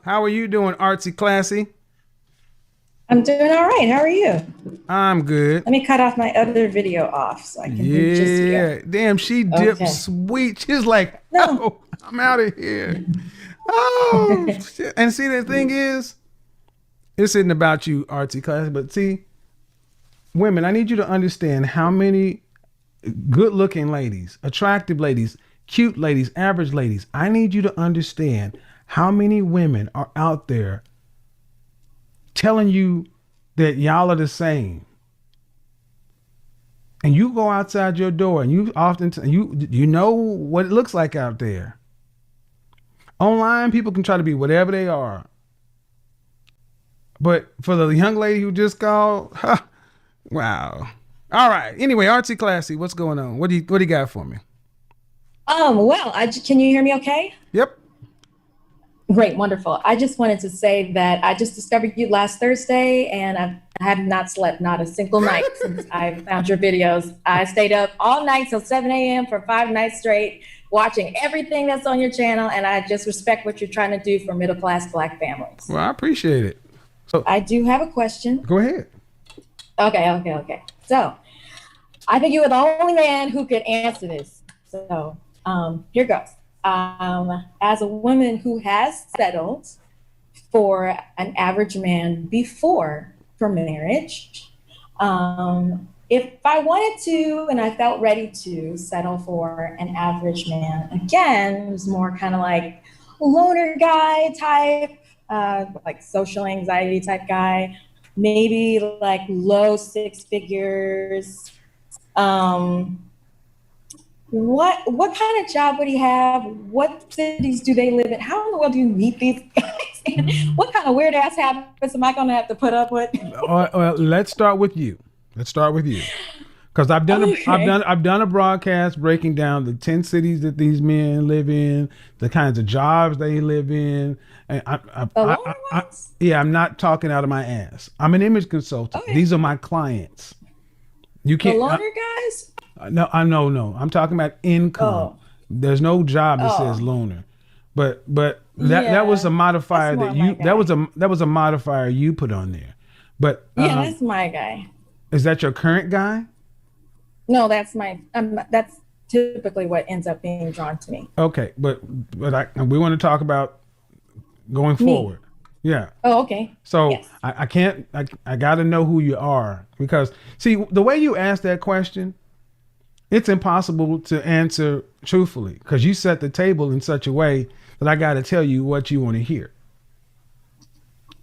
How are you doing, artsy classy? I'm doing all right. How are you? I'm good. Let me cut off my other video off so I can do just you. Yeah. Damn, she dipped Okay. sweet. She's like, No. oh, I'm out of here. Oh, shit. And see, the thing is, it's isn't about you, artsy classy, but see, women, I need you to understand how many good looking ladies, attractive ladies, cute ladies, average ladies. I need you to understand how many women are out there telling you that y'all are the same. And you go outside your door and you often you know what it looks like out there. Online, people can try to be whatever they are. But for the young lady who just called, huh, wow. All right. Anyway, artsy classy, what's going on? What do you got for me? Well, can you hear me okay? Yep. Great, wonderful. I just wanted to say that I just discovered you last Thursday and I have not slept not a single night since I found your videos. I stayed up all night till 7 a.m. for 5 nights straight, watching everything that's on your channel. And I just respect what you're trying to do for middle-class Black families. Well, I appreciate it. So I do have a question. go ahead. Okay. So I think you are the only man who could answer this. So here goes. As a woman who has settled for an average man before for marriage, if I wanted to and I felt ready to settle for an average man again, who's more kind of like loner guy type, like social anxiety type guy, maybe like low six figures. What kind of job would he have? What cities do they live in? How in the world do you meet these guys? What kind of weird ass habits am I going to have to put up with? Let's start with you. Because I've done a broadcast breaking down the 10 cities that these men live in, the kinds of jobs they live in. And I'm not talking out of my ass. I'm an image consultant. Okay. These are my clients. You can't. The loner guys? No. I'm talking about income. Oh. There's no job that says loner, but that was a modifier that was a modifier you put on there. But that's my guy. Is that your current guy? No, that's that's typically what ends up being drawn to me. Okay, but we want to talk about going forward. Yeah. Oh, okay. So yes. I got to know who you are, because see, the way you asked that question, it's impossible to answer truthfully, because you set the table in such a way that I got to tell you what you want to hear.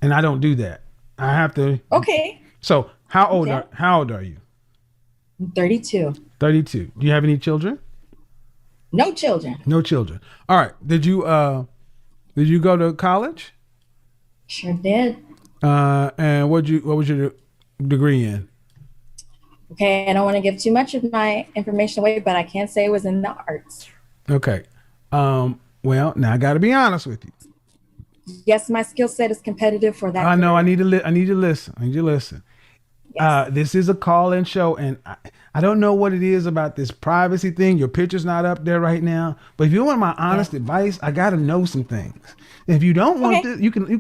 And I don't do that. I have to. Okay. So how old are you? I'm 32. 32. Do you have any children? No children. No children. All right. Did you go to college? Sure did. And what was your degree in? Okay, I don't want to give too much of my information away, but I can say it was in the arts. Okay. Well, now I got to be honest with you. Yes, my skill set is competitive for that. I know. I need to listen. Yes. This is a call-in show, and I don't know what it is about this privacy thing. Your picture's not up there right now, but if you want my honest advice, I got to know some things. If you don't want this, you can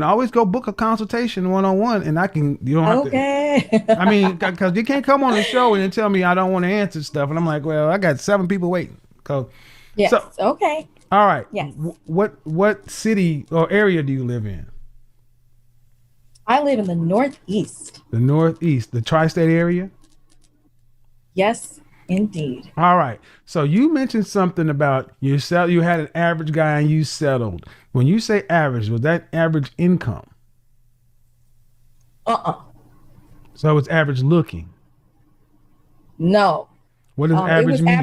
always go book a consultation one-on-one, and you don't have to. I mean, because you can't come on the show and then tell me I don't want to answer stuff, and I'm like, well, I got 7 people waiting. Yes. So, okay. All right. Yes. What city or area do you live in? I live in the Northeast. The Northeast, the tri-state area? Yes, indeed. All right. So you mentioned something about you had an average guy and you settled. When you say average, was that average income? So it's average looking? No. What does average it was mean?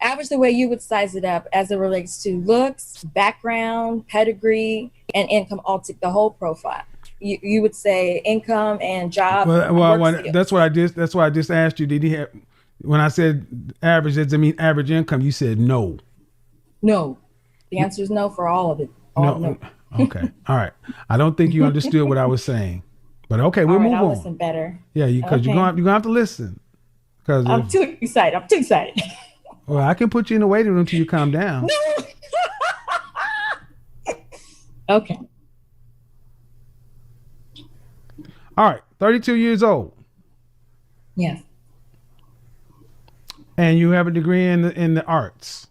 Average the way you would size it up as it relates to looks, background, pedigree, and income, the whole profile. You would say income and job. That's what I just asked you. Did he have? When I said average, does it mean average income? You said no. No, the answer is no for all of it. No. Okay. All right. I don't think you understood what I was saying, but okay, we'll move on. I'll listen better. Yeah, because you're gonna have to listen. Because I'm too excited. Well, I can put you in the waiting room till you calm down. No. Okay. All right, 32 years old, Yes. and you have a degree in the arts.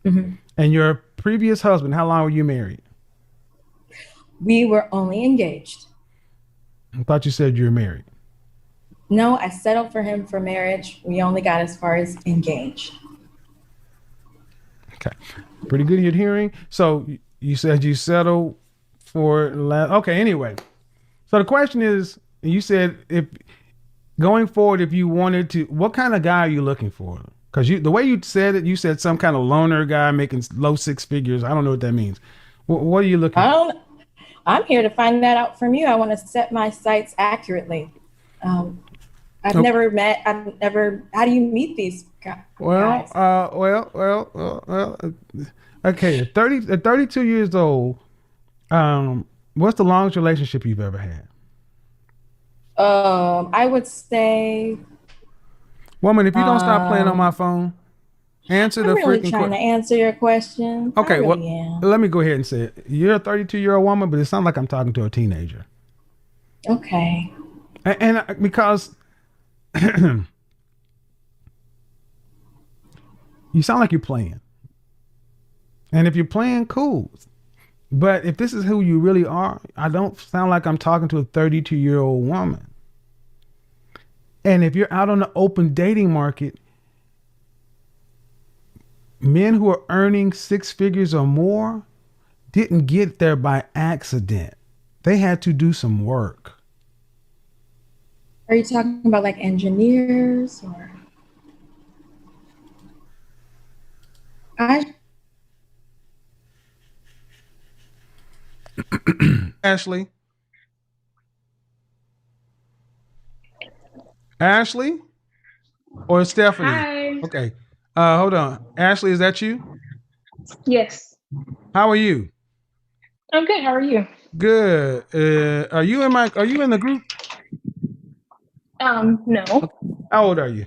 Hmm. And your previous husband, how long were you married? We were only engaged. I thought you said you were married. No, I settled for him for marriage. We only got as far as engaged. Okay, pretty good at hearing. So you said you settled for okay. Anyway, so the question is, you said if going forward, if you wanted to, what kind of guy are you looking for? Because the way you said it, you said some kind of loner guy making low six figures. I don't know what that means. What are you looking I for? don't, I'm here to find that out from you. I want to set my sights accurately. Um, Oh, I've never, how do you meet these well, guys? okay. At 32 years old, what's the longest relationship you've ever had? I would say, Woman, if you don't stop playing on my um, phone, answer I'm the really freaking trying to question. answer your questions. I Okay, well, really am. let me go ahead and say it. You're a 32-year-old woman, but it sounds like I'm talking to a teenager. Okay. And because you sound like you're playing. And if you're playing, cool. But if this is who you really are, I don't sound like I'm talking to a 32-year-old woman. And if you're out on the open dating market, men who are earning six figures or more didn't get there by accident. They had to do some work. Are you talking about like engineers or? I Ashley, Ashley or Stephanie? Hi. Okay. Hold on. Ashley, is that you? Yes. How are you? I'm good. How are you? Good. Are you in the group? No. How old are you?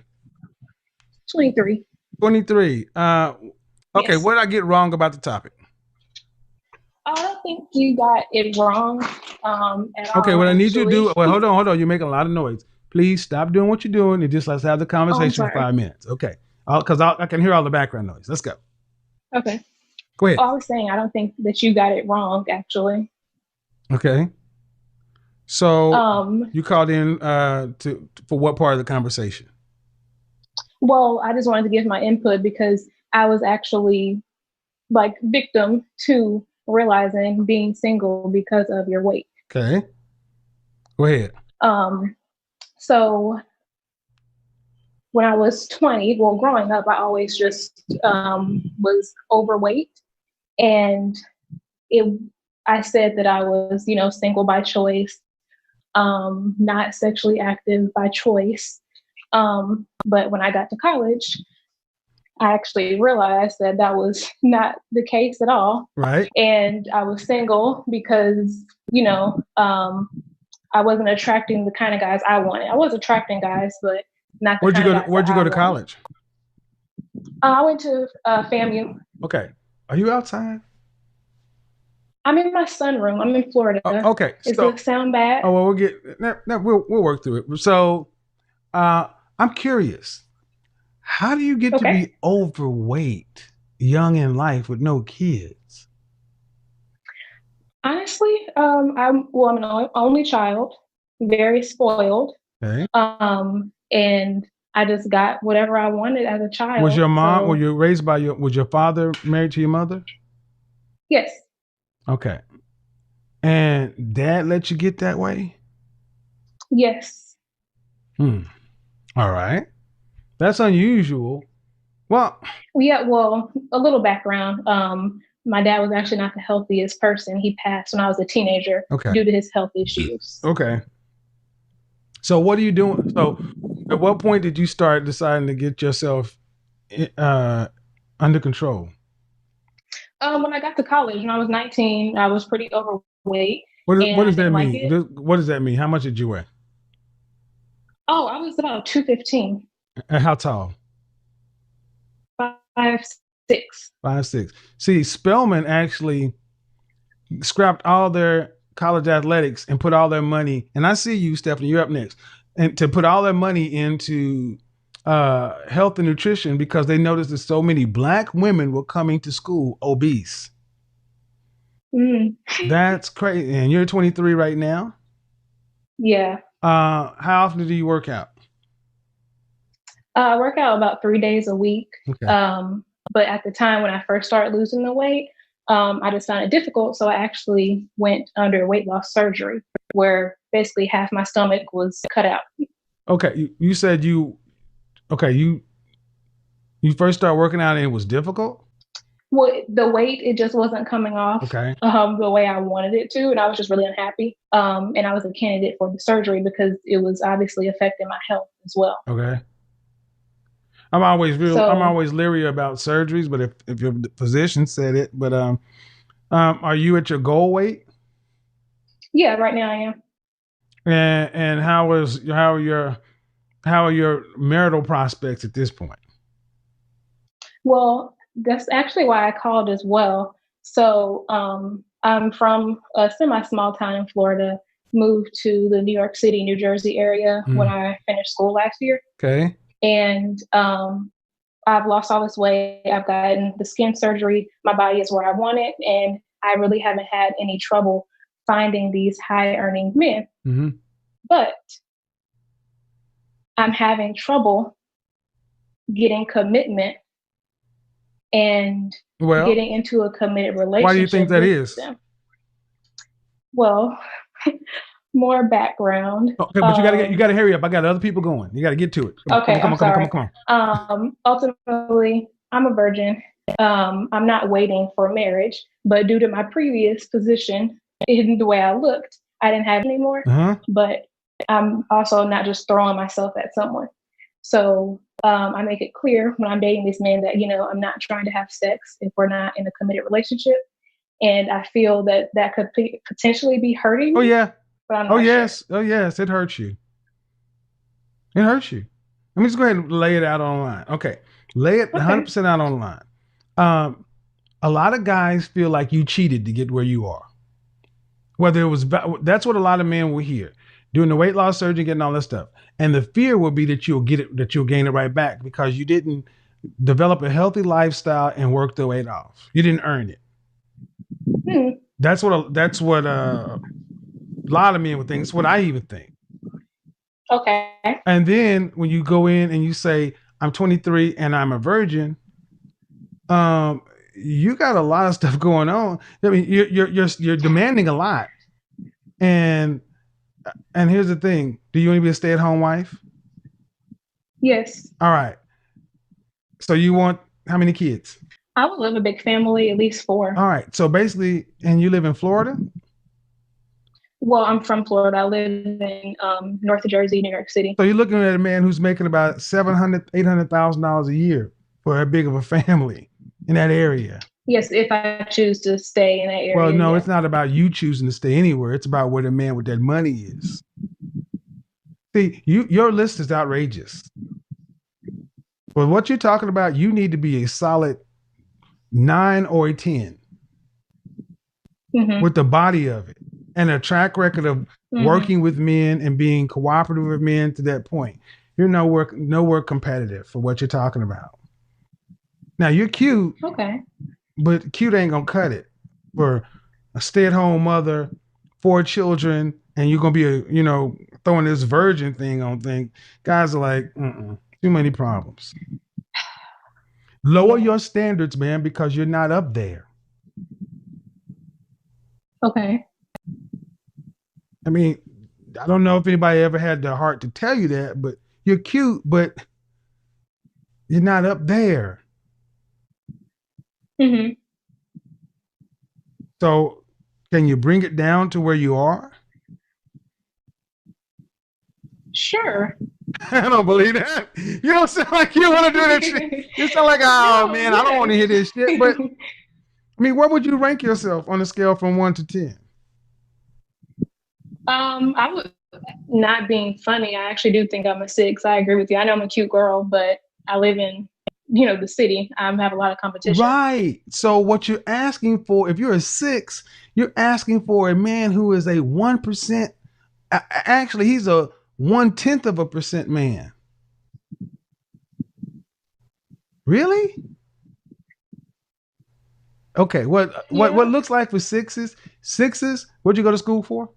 23. 23. Okay, Yes. what did I get wrong about the topic? I don't think you got it wrong at Okay, all, what I need you to do, actually. well, hold on. You're making a lot of noise. Please stop doing what you're doing and just let's have the Oh, I'm conversation for sorry. 5 minutes. Okay. Because I can hear all the background noise. Let's go. Okay. Go ahead. Oh, I was saying I don't think that you got it wrong, actually. Okay. So Um, you called in to for what part of the conversation? well, I just wanted to give my input because I was actually like victim to realizing being single because of your weight. Okay. Go ahead. Um, so when I was 20, well, growing up, I always just was overweight. And it, I said that I was, single by choice, not sexually active by choice. But when I got to college, I actually realized that that was not the case at all. Right. And I was single because, I wasn't attracting the kind of guys I wanted. I was attracting guys, but not the kind of guys that Where'd you I go to wanted. college? I went to FAMU. Okay. Are you outside? I'm in my sunroom. I'm in Florida. Okay. Does it sound bad? Oh well, we'll work through it. So, I'm curious. How do you get to Okay. be overweight, young in life with no kids? Honestly, I'm an only child, very spoiled, Okay. and I just got whatever I wanted as a Was child. your mom? Were So you raised by Was your father married to your mother? yes, Okay. And dad let you get that way? yes, Hmm. All right. That's unusual. Well, yeah. Well, a little background. My dad was actually not the healthiest person. He passed when I was a teenager okay. due to his health issues. Okay. So what are you doing? So at what point did you start deciding to get yourself uh, under control? When I got to college, when I was 19, I was pretty overweight, What and I does that didn't like mean? it. What does that mean? How much did you weigh? Oh, I was about 215, And how tall? 5'6". 5'6". See, Spellman actually scrapped all their college athletics and put all their money. And I see you, Stephanie. You're up next, and to put all their money into health and nutrition because they noticed that so many black women were coming to school obese. Mm, That's crazy. And you're 23 right now. yeah. How often do you work out? I work out about 3 days a week. Okay. But at the time when I first started losing the weight, I just found it difficult. So I actually went under weight loss surgery, where basically half my stomach was cut out. Okay. You said you first started working out and it was difficult. Well, the weight, it just wasn't coming off Okay. the way I wanted it to. And I was just really unhappy. And I was a candidate for the surgery because it was obviously affecting my health as well. Okay. I'm always So, leery about surgeries, but if your physician said it, but are you at your goal weight? yeah, right now I am. And how are your marital prospects at this point? Well, that's actually why I called as well. So, I'm from a semi small town in Florida, moved to the New York City, New Jersey area when Mm. I finished school last year. Okay. And I've lost all this weight. I've gotten the skin surgery. My body is where I want it. And I really haven't had any trouble finding these high earning men. Mm-hmm. But I'm having trouble getting commitment and Well, getting into a committed why do you think relationship that with is? them. Well, more background. Okay, but you got to hurry up. I got other people going. You got to get to it. Okay, Come I'm on, come on, come on, sorry. come on. Ultimately, I'm a virgin. I'm not waiting for marriage, but due to my previous position in the way I looked, I didn't have it anymore. Uh-huh. But I'm also not just throwing myself at someone. So I make it clear when I'm dating these men that, I'm not trying to have sex if we're not in a committed relationship. And I feel that that could potentially be hurting Oh me, yeah. but I'm Oh not sure. yes. Oh yes. It hurts you. It hurts you. Let me just go ahead and lay it out online. Okay. Lay it Okay. 100% out online. Um, a lot of guys feel like you cheated to get where you are. Whether it was, that's what a lot of men will hear doing the weight loss surgery, getting all this stuff. And the fear will be that you'll get it, that you'll gain it right back because you didn't develop a healthy lifestyle and work the weight off. You didn't earn it. Hmm. That's what a lot of men would think. It's what I even think. Okay. And then when you go in and you say, I'm 23 and I'm a virgin, you got a lot of stuff going on. I mean, you're demanding a lot. And here's the thing: do you want to be a stay-at-home wife? Yes. All right. So you want how many kids? I would love a big family, at least four. All right. So basically, and you live in Florida. Well, I'm from Florida. I live in North Jersey, New York City. So you're looking at a man who's making about $700,000, $800,000 a year for a big of a family in that area. Yes, if I choose to stay in that area. Well, no, yeah. it's not about you choosing to stay anywhere. It's about where the man with that money is. See, your list is outrageous. But what you're talking about, you need to be a solid 9 or a 10 with the body of it and a track record of working with men and being cooperative with men to that point. You're nowhere competitive for what you're talking about. Now you're cute. Okay. But cute ain't gonna cut it for a stay-at-home mother, 4 children, and you're gonna be throwing this virgin thing on thing. Guys are like, too many problems. Lower your standards, man, because you're not up there. Okay. I mean, I don't know if anybody ever had the heart to tell you that, but you're cute, but you're not up there. Mm-hmm. So can you bring it down to where you are? Sure. I don't believe that. You don't sound like you want to do that shit. You sound like, oh no, man, I don't want to hear this shit. But I mean, where would you rank yourself on a scale from 1 to 10? I would, not being funny, I actually do think I'm a 6. I agree with you. I know I'm a cute girl, but I live in the city. I have a lot of competition. Right. So what you're asking for, if you're a 6, you're asking for a man who is a 1%. Actually, he's a 0.1% man. Really? Okay. What looks like for sixes? What'd you go to school for?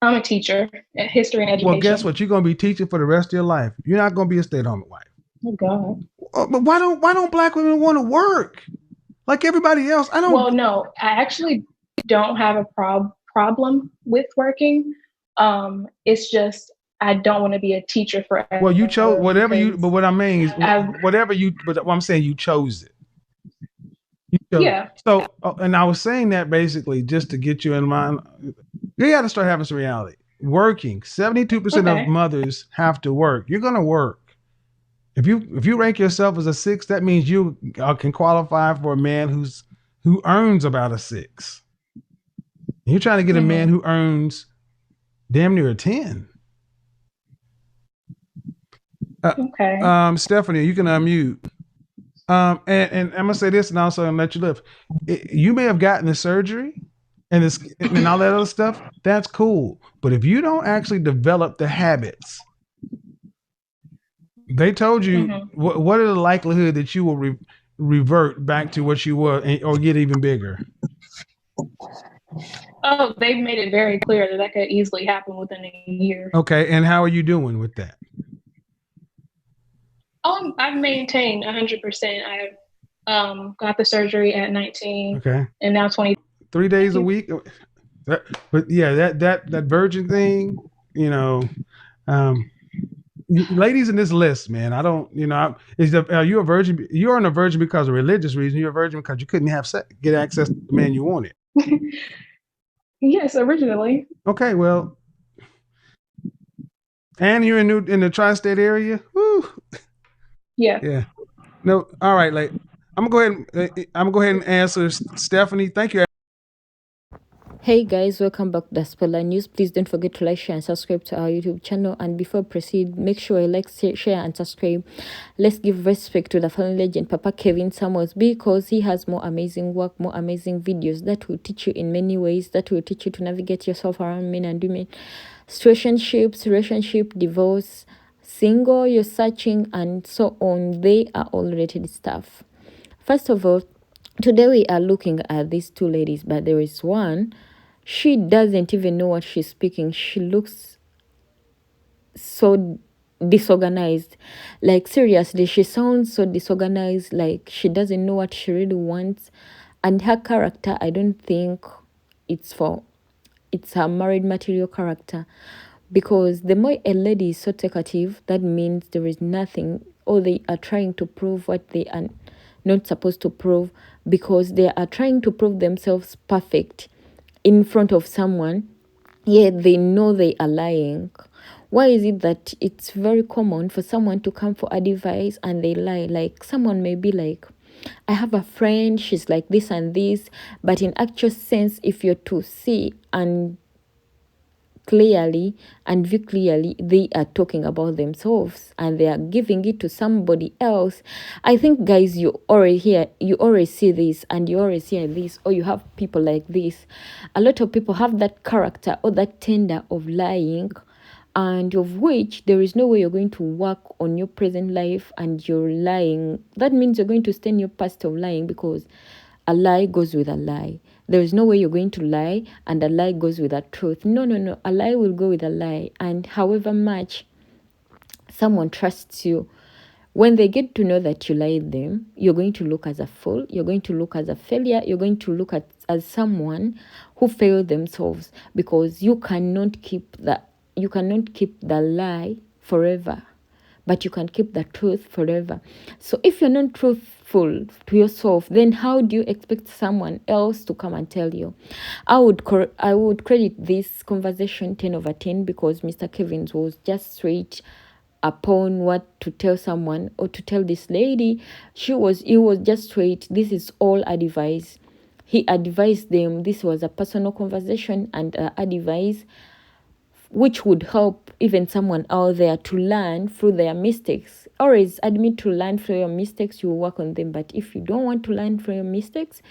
I'm a teacher at history and education. Well, guess what? You're gonna be teaching for the rest of your life. You're not gonna be a stay-at-home wife. Oh God. But why don't black women want to work like everybody else? I don't. Well, no, I actually don't have a problem with working. It's just I don't want to be a teacher forever. Well, you chose whatever you. But what I mean is, whatever you. But what I'm saying, you chose it. Yeah. So, and I was saying that basically just to get you in mind. You got to start having some reality. Working. 72% of mothers have to work. You're gonna work. If you rank yourself as a 6, that means you can qualify for a man who earns about a 6. You're trying to get a man who earns damn near a 10. Stephanie, you can unmute. And I'm gonna say this, and also I'm let you live. You may have gotten the surgery and all that other stuff. That's cool, but if you don't actually develop the habits, they told you what are the likelihood that you will revert back to what you were or get even bigger? Oh, they've made it very clear that could easily happen within a year. Okay, and how are you doing with that? I've maintained 100%. I've got the surgery at 19. Okay. And now 20. 3 days a week. But yeah, that virgin thing, ladies in this list, man. I don't, are you a virgin? You aren't a virgin because of religious reason. You're a virgin because you couldn't get access to the man you wanted. Yes, originally. Okay, well, and you're in the tri-state area. Woo. Yeah. Yeah. No. All right. Like, I'm gonna go ahead and answer Stephanie. Thank you. Hey guys, welcome back to the Spoiler News. Please don't forget to like, share, and subscribe to our YouTube channel. And before I proceed, make sure you like, share, and subscribe. Let's give respect to the fallen legend, Papa Kevin Samuels, because he has more amazing work, more amazing videos that will teach you in many ways, that will teach you to navigate yourself around men and women, situationships, relationship, divorce, single, you're searching, and so on. They are all related stuff. First of all, today we are looking at these two ladies, but there is one. She doesn't even know what she's speaking. She looks so disorganized. Like, seriously, she sounds so disorganized. Like, she doesn't know what she really wants. And her character, I don't think it's her married material character. Because the more a lady is so talkative, that means there is nothing, or they are trying to prove what they are not supposed to prove, because they are trying to prove themselves perfect in front of someone, yet they know they are lying. Why is it that it's very common for someone to come for advice and they lie? Like, someone may be like, I have a friend, she's like this and this, but in actual sense, if you're to see and clearly and view clearly, they are talking about themselves and they are giving it to somebody else. I think, guys, you already see this, and you already hear this, or you have people like this. A lot of people have that character or that tender of lying, and of which there is no way you're going to work on your present life and you're lying. That means you're going to stay in your past of lying, because a lie goes with a lie. There is no way you're going to lie and a lie goes with a truth. No. A lie will go with a lie. And however much someone trusts you, when they get to know that you lied them, you're going to look as a fool. You're going to look as a failure. You're going to look as someone who failed themselves, because you cannot keep the lie forever, but you can keep the truth forever. So if you're not truthful to yourself, then how do you expect someone else to come and tell you? I would credit this conversation 10 over 10, because Mr. Kevins was just straight upon what to tell someone, or to tell this lady. He was just straight. This is all advice. He advised them. This was a personal conversation and advice which would help even someone out there to learn through their mistakes. Always admit to learn from your mistakes, you work on them. But if you don't want to learn from your mistakes,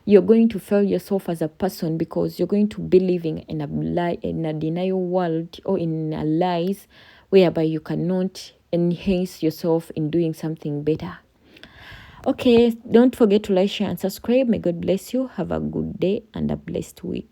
you're going to fail yourself as a person, because you're going to be living in a lie, in a denial world, or in a lies whereby you cannot enhance yourself in doing something better. Okay, don't forget to like, share, and subscribe. May God bless you. Have a good day and a blessed week.